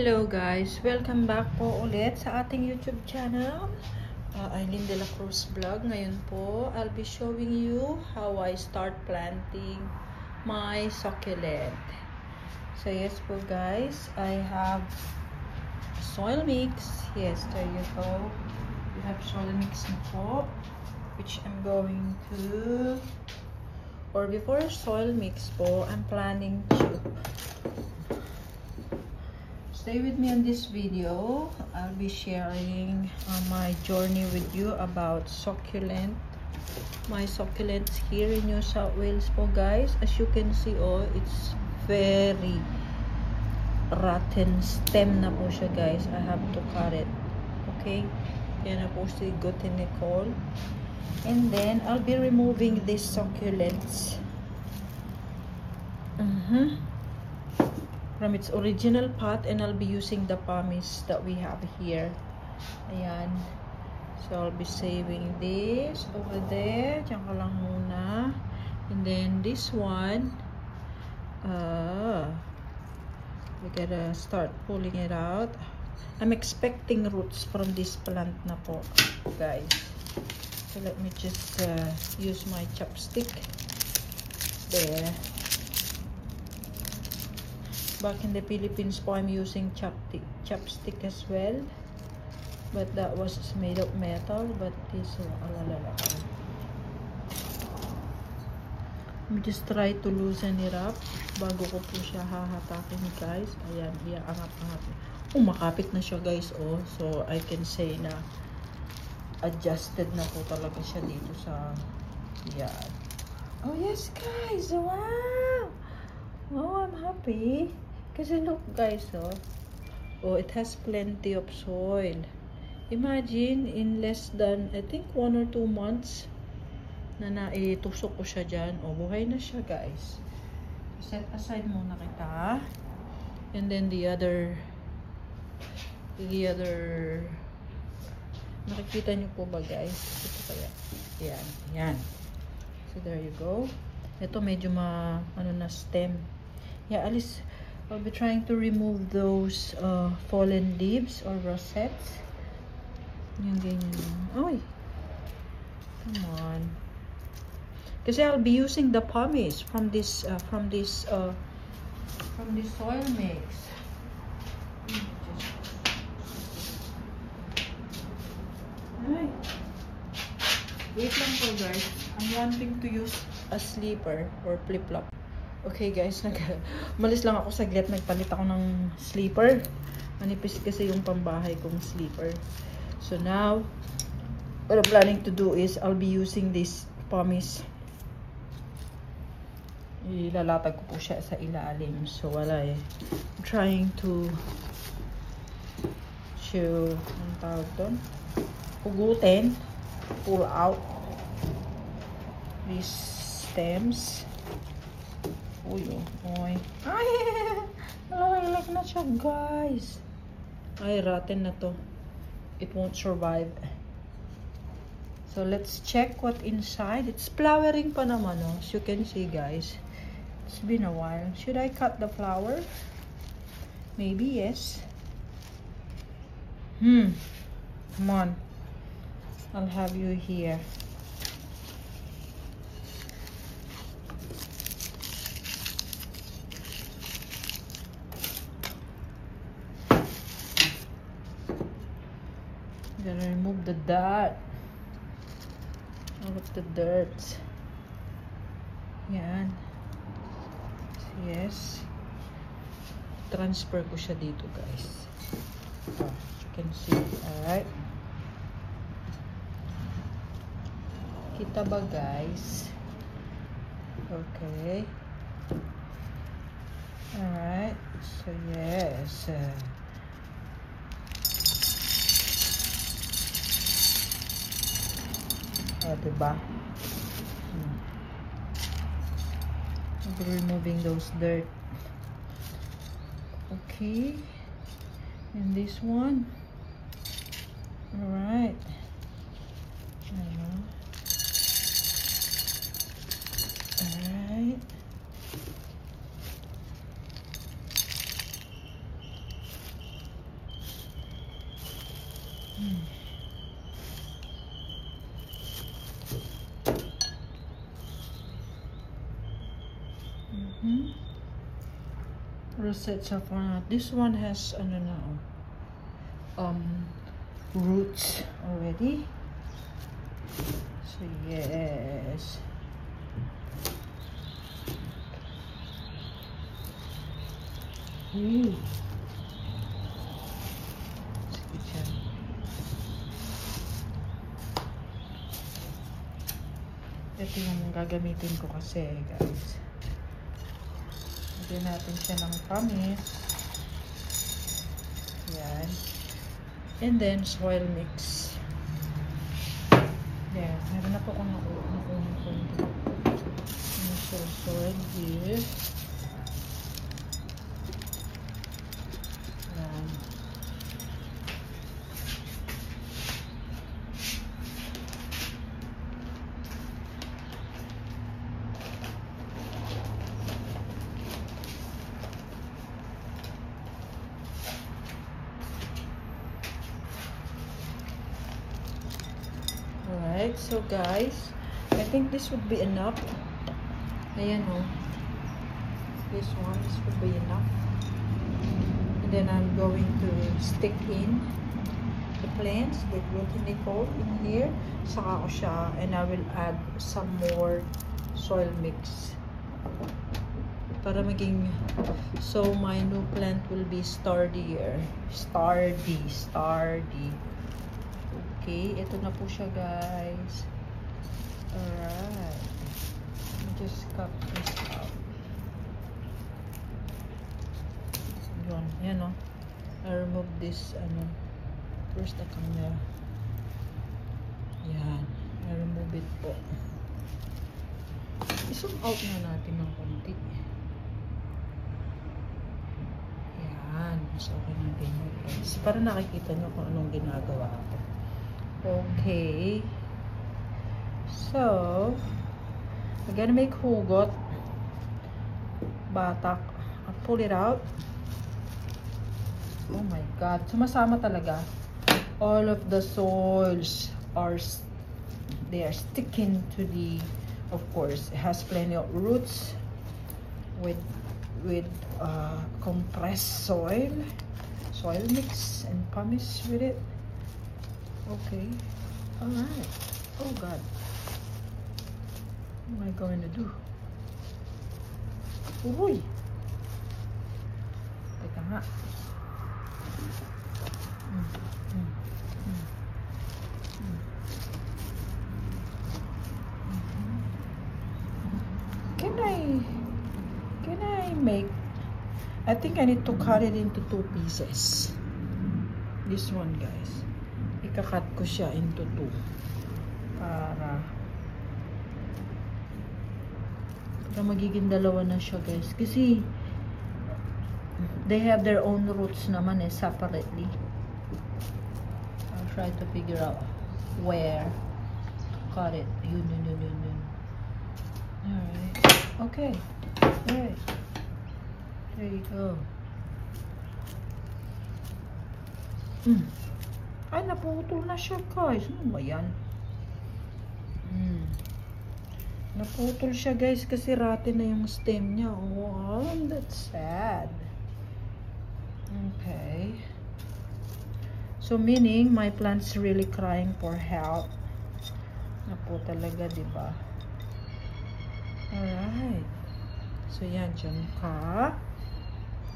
Hello guys! Welcome back po ulit sa ating YouTube channel. Aileen De La Cruz Vlog. Ngayon po, I'll be showing you how I start planting my succulent. So yes po guys, I have soil mix. Yes, there you go. We have soil mix na po, which I'm going to, or before soil mix po, I'm planning to stay with me on this video. I'll be sharing my journey with you about succulent. My succulents here in New South Wales po guys. As you can see, oh, it's very rotten stem na po siya guys. I have to cut it. Okay? Yan na po si Nicole. And then, I'll be removing these succulents. From its original pot, and I'll be using the pumice that we have here. Ayan. So I'll be saving this over there. Diyan ka lang muna. And then this one, we gotta start pulling it out. I'm expecting roots from this plant na po, guys. So let me just use my chopstick. There. Back in the Philippines po, I'm using chopstick as well, but that was made of metal. But this, let me just try to loosen it up bago ko po siya hahatakin guys. Ayan, iaangat-angat. Oh, makapit na siya guys. Oh, so I can say na adjusted na po talaga siya dito sa yan. Oh yes guys, wow. Oh, I'm happy. Kasi look guys, oh, it has plenty of soil. Imagine, in less than, I think 1 or 2 months, na naitusok ko siya dyan. Oh, buhay na siya guys. Set aside muna kita. And then the other, nakikita niyo po ba guys? Ito kaya. Yan. So there you go. Ito medyo ano na stem. Yeah, at least I'll be trying to remove those fallen leaves or rosettes. Yung ganyan. Oy. Come on. Kasi I'll be using the pumice from this soil mix. Ay. Wait lang po guys. I'm wanting to use a slipper or flip-flop. Okay guys, malis lang ako saglit, nagpalit ako ng slipper. Manipis kasi yung pambahay kong slipper. So now, what I'm planning to do is I'll be using this pumice. Ilalatag ko po siya sa ilalim. So wala eh. I'm trying to anong tawag doon? Hugutin. Pull out these stems. Uy, oy. Ay! Nalalaglag na siya, guys. Ay, rotten na to. It won't survive. So, let's check what inside. It's flowering pa naman, oh. As you can see, guys. It's been a while. Should I cut the flower? Maybe, yes. Come on. I'll have you here. I'm gonna remove the dirt, all of the dirt. Yan. Yes. Transfer ko siya dito, guys. Oh, you can see. Alright. Kita ba, guys? Okay. Alright. So, yes. Diba? I'll be removing those dirt. Okay. And this one. Alright. Alright. Rosette Saffron. This one has ano na roots already. So yes. Ooh. Ito yung gagamitin ko kasi, guys. Lagyan natin siya ng pumice. Yan. And then, soil mix. Yan. Meron na po akong nakuha konti. Soil here. Yan. Alright, so guys, I think this would be enough. Ayan this would be enough. And then I'm going to stick in the plants with Rutanicole in here. Saka ko siya, and I will add some more soil mix. Para maging, so my new plant will be sturdier. Sturdy. Okay, ito na po siya, guys. Alright. Let me just cut this out. Yun, yan I remove this, first the camera. Yan. I remove it po. I-zoom out na natin ng konti. Yan. So, okay na din yun, guys. Para nakikita nyo kung anong ginagawa ko. Okay. So, we're gonna make hugot. Batak. I'll pull it out. Oh my God. Sumasama talaga. All of the soils are, they are sticking to the, of course, it has plenty of roots with compressed soil mix and pumice with it. Okay. Alright. Oh God. What am I going to do? Uy! Teka nga. Can I make, I think I need to cut it into 2 pieces. This one, guys. Ika-cut ko siya into 2 para magiging dalawa na siya, guys, kasi they have their own roots naman separately. I'll try to figure out where to cut it. Yun. Alright. Okay. Alright. There you go. Ay, naputol na siya, guys. Ano ba yan? Naputol siya, guys, kasi rotten na yung stem niya. Oh, that's sad. Okay. So, meaning, my plant's really crying for help. Na po talaga, diba? Alright. So, yan, dyan ka.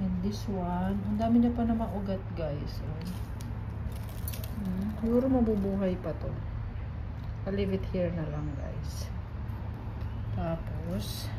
And this one, ang dami niya pa na maugat, guys. Siguro mabubuhay pa to. I'll leave it here na lang, guys. Tapos,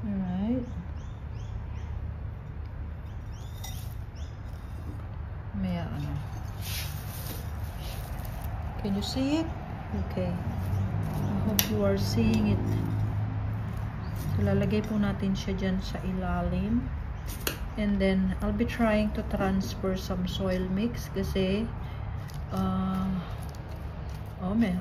alright. May can you see it? Okay. I hope you are seeing it. So, lalagay po natin siya dyan sa ilalim. And then, I'll be trying to transfer some soil mix kasi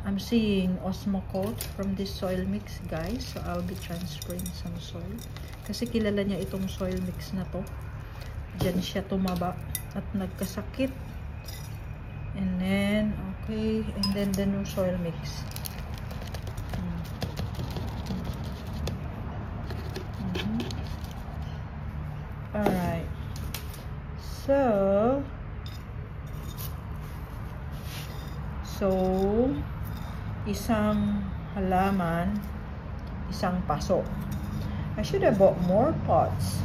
I'm seeing Osmocote from this soil mix, guys. So, I'll be transferring some soil. Kasi kilala niya itong soil mix na to. Diyan siya tumaba at nagkasakit. And then, okay. And then, the new soil mix. Alright. So, isang halaman, isang paso. I should have bought more pots.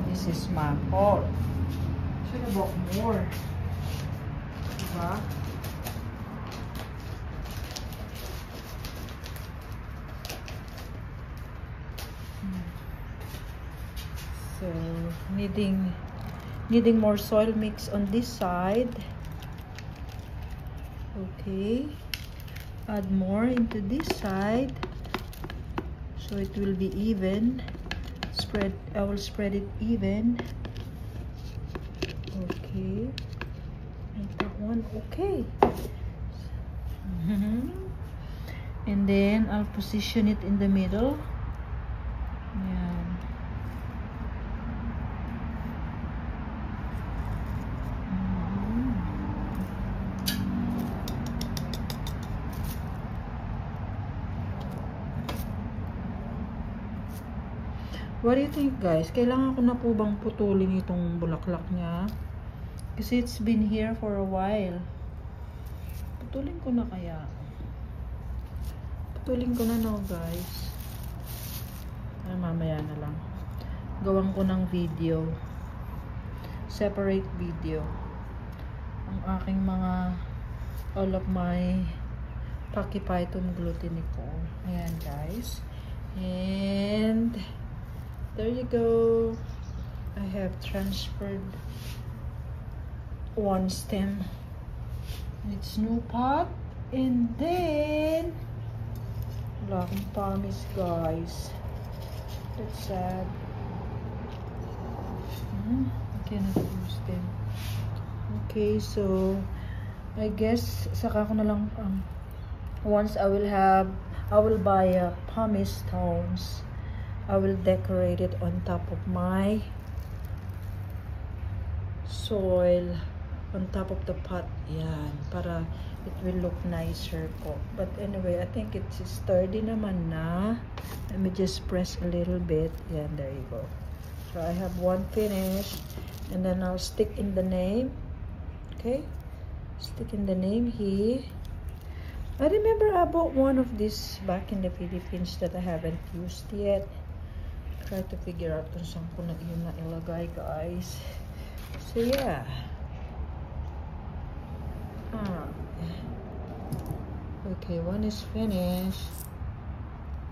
This is my pot. Should have bought more. Diba? So, needing more soil mix on this side. Okay. Add more into this side. So it will be even. I will spread it even. Okay. And that one, okay. And then I'll position it in the middle. Yan. What do you think, guys? Kailangan ko na po bang putulin itong bulaklak niya? Kasi it's been here for a while. Putulin ko na kaya? Putulin ko na, no, guys. Ay, mamaya na lang. Gawan ko ng video. Separate video. Ang aking mga all of my Pachyphyton glutenico. Ayan, guys. And there you go. I have transferred one stem in its new pot. And then wala akong pumice, guys. That's sad. I cannot use them. Okay, so I guess saka ko na lang once I will buy pumice stones. I will decorate it on top of my soil, on top of the pot. Yan, para it will look nicer po. But anyway, I think it's sturdy naman na. Let me just press a little bit. Yan, there you go. So I have one finished, and then I'll stick in the name. Okay, stick in the name here. I remember I bought one of these back in the Philippines that I haven't used yet. Try to figure out kung saan ko na yun na ilagay, guys. So yeah. Okay, one is finished.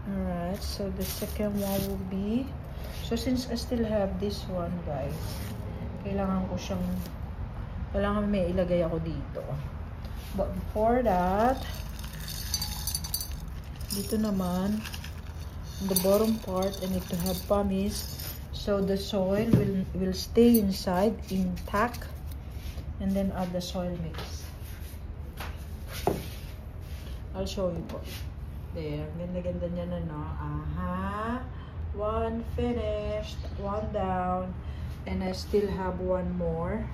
Alright, so the second one will be, so since I still have this one, guys, kailangan may ilagay ako dito. But before that, dito naman, the bottom part, I need to have pumice, so the soil will stay inside intact, and then add the soil mix. I'll show you po. There, ganda-ganda niya na, no? Aha, one finished, one down, and I still have one more,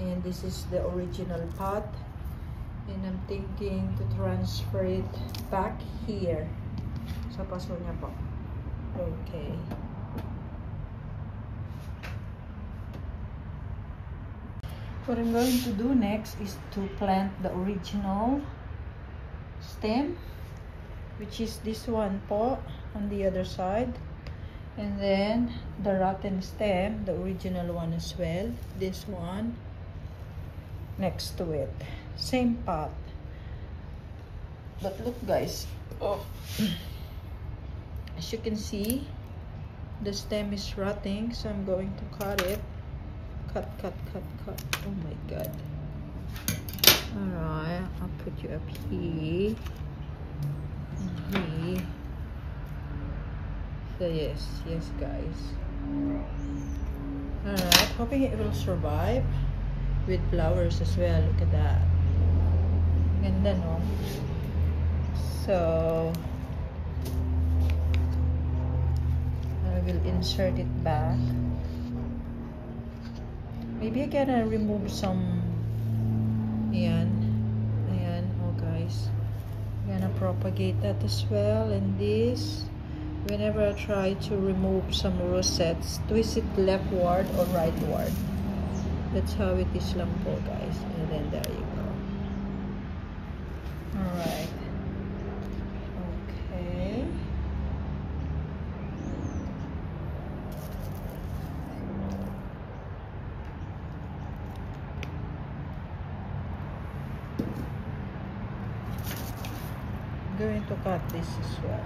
and this is the original pot, and I'm thinking to transfer it back here sa paso niya po. Okay. What I'm going to do next is to plant the original stem, which is this one po on the other side, and then the rotten stem, the original one as well, this one next to it, same pot. But look, guys, as you can see, the stem is rotting, so I'm going to cut it. Cut. Oh my god. Alright, I'll put you up here. And here. So yes, guys. Alright, hoping it will survive with flowers as well. Look at that. Ganda, no? So I will insert it back. Maybe I can remove some. Ayan, oh guys, I'm gonna propagate that as well, and this Whenever I try to remove some rosettes, twist it leftward or rightward. That's how it is lang po, guys. And then there you go. Alright. Okay. I'm going to cut this as well.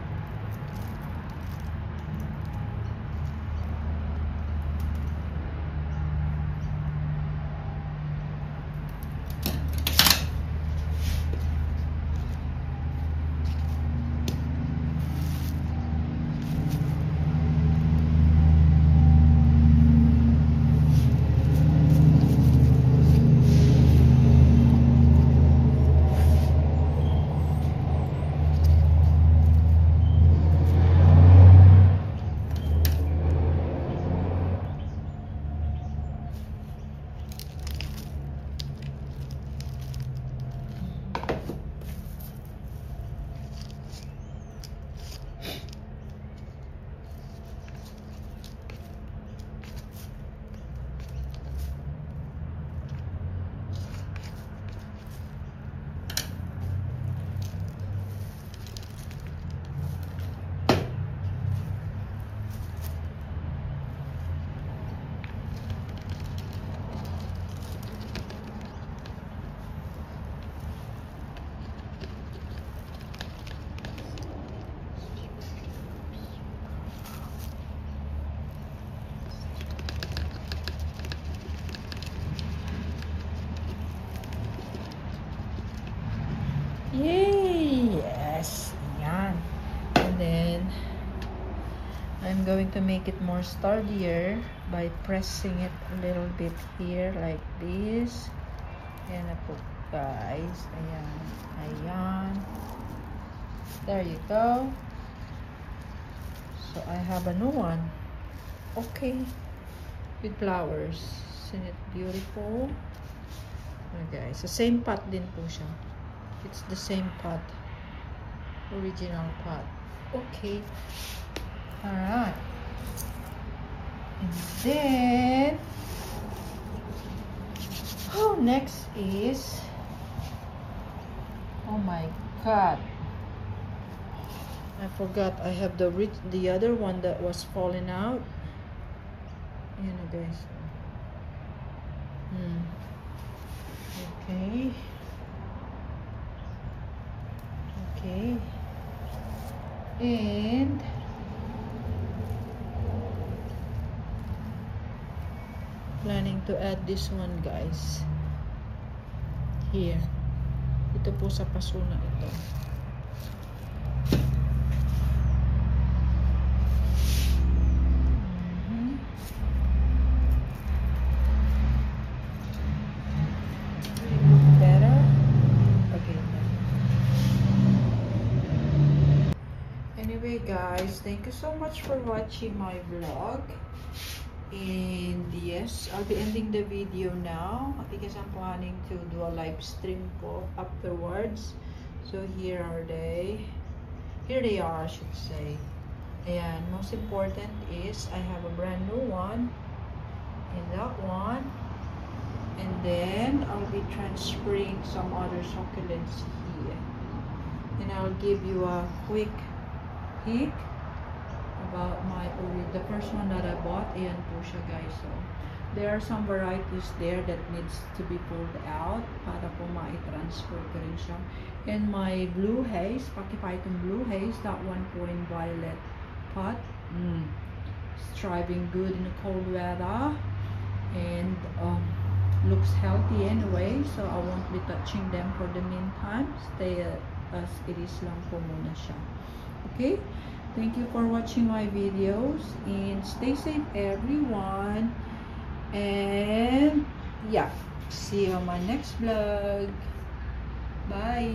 Yay! Yes! Yan. And then, I'm going to make it more sturdier by pressing it a little bit here like this. Ayan na po, guys. Ayan. Ayan. There you go. So, I have a new one. Okay. With flowers. Isn't it beautiful? Okay. So, same pot din po siya. It's the same pot. Original pot. Okay. Alright. And then, next is, oh my god, I forgot I have the other one that was falling out. You know, guys. Okay. Okay. And planning to add this one, guys. Here. Ito po sa paso na ito. Better? Okay. Anyway, guys, thank you so much for watching my vlog. And yes, I'll be ending the video now because I'm planning to do a live stream po afterwards. So here they are, I should say. And most important is I have a brand new one and that one, and then I'll be transferring some other succulents here, and I'll give you a quick peek about the first one that I bought. Ayan po siya, guys. So there are some varieties there that needs to be pulled out para po ma-transfer ko rin siya. And my blue haze, Pachyphyton blue haze, that one po in violet pot. It's thriving good in the cold weather and looks healthy anyway, so I won't be touching them for the meantime. Stay as it is lang po muna siya. Okay? Thank you for watching my videos and stay safe, everyone. And yeah, see you on my next vlog. Bye.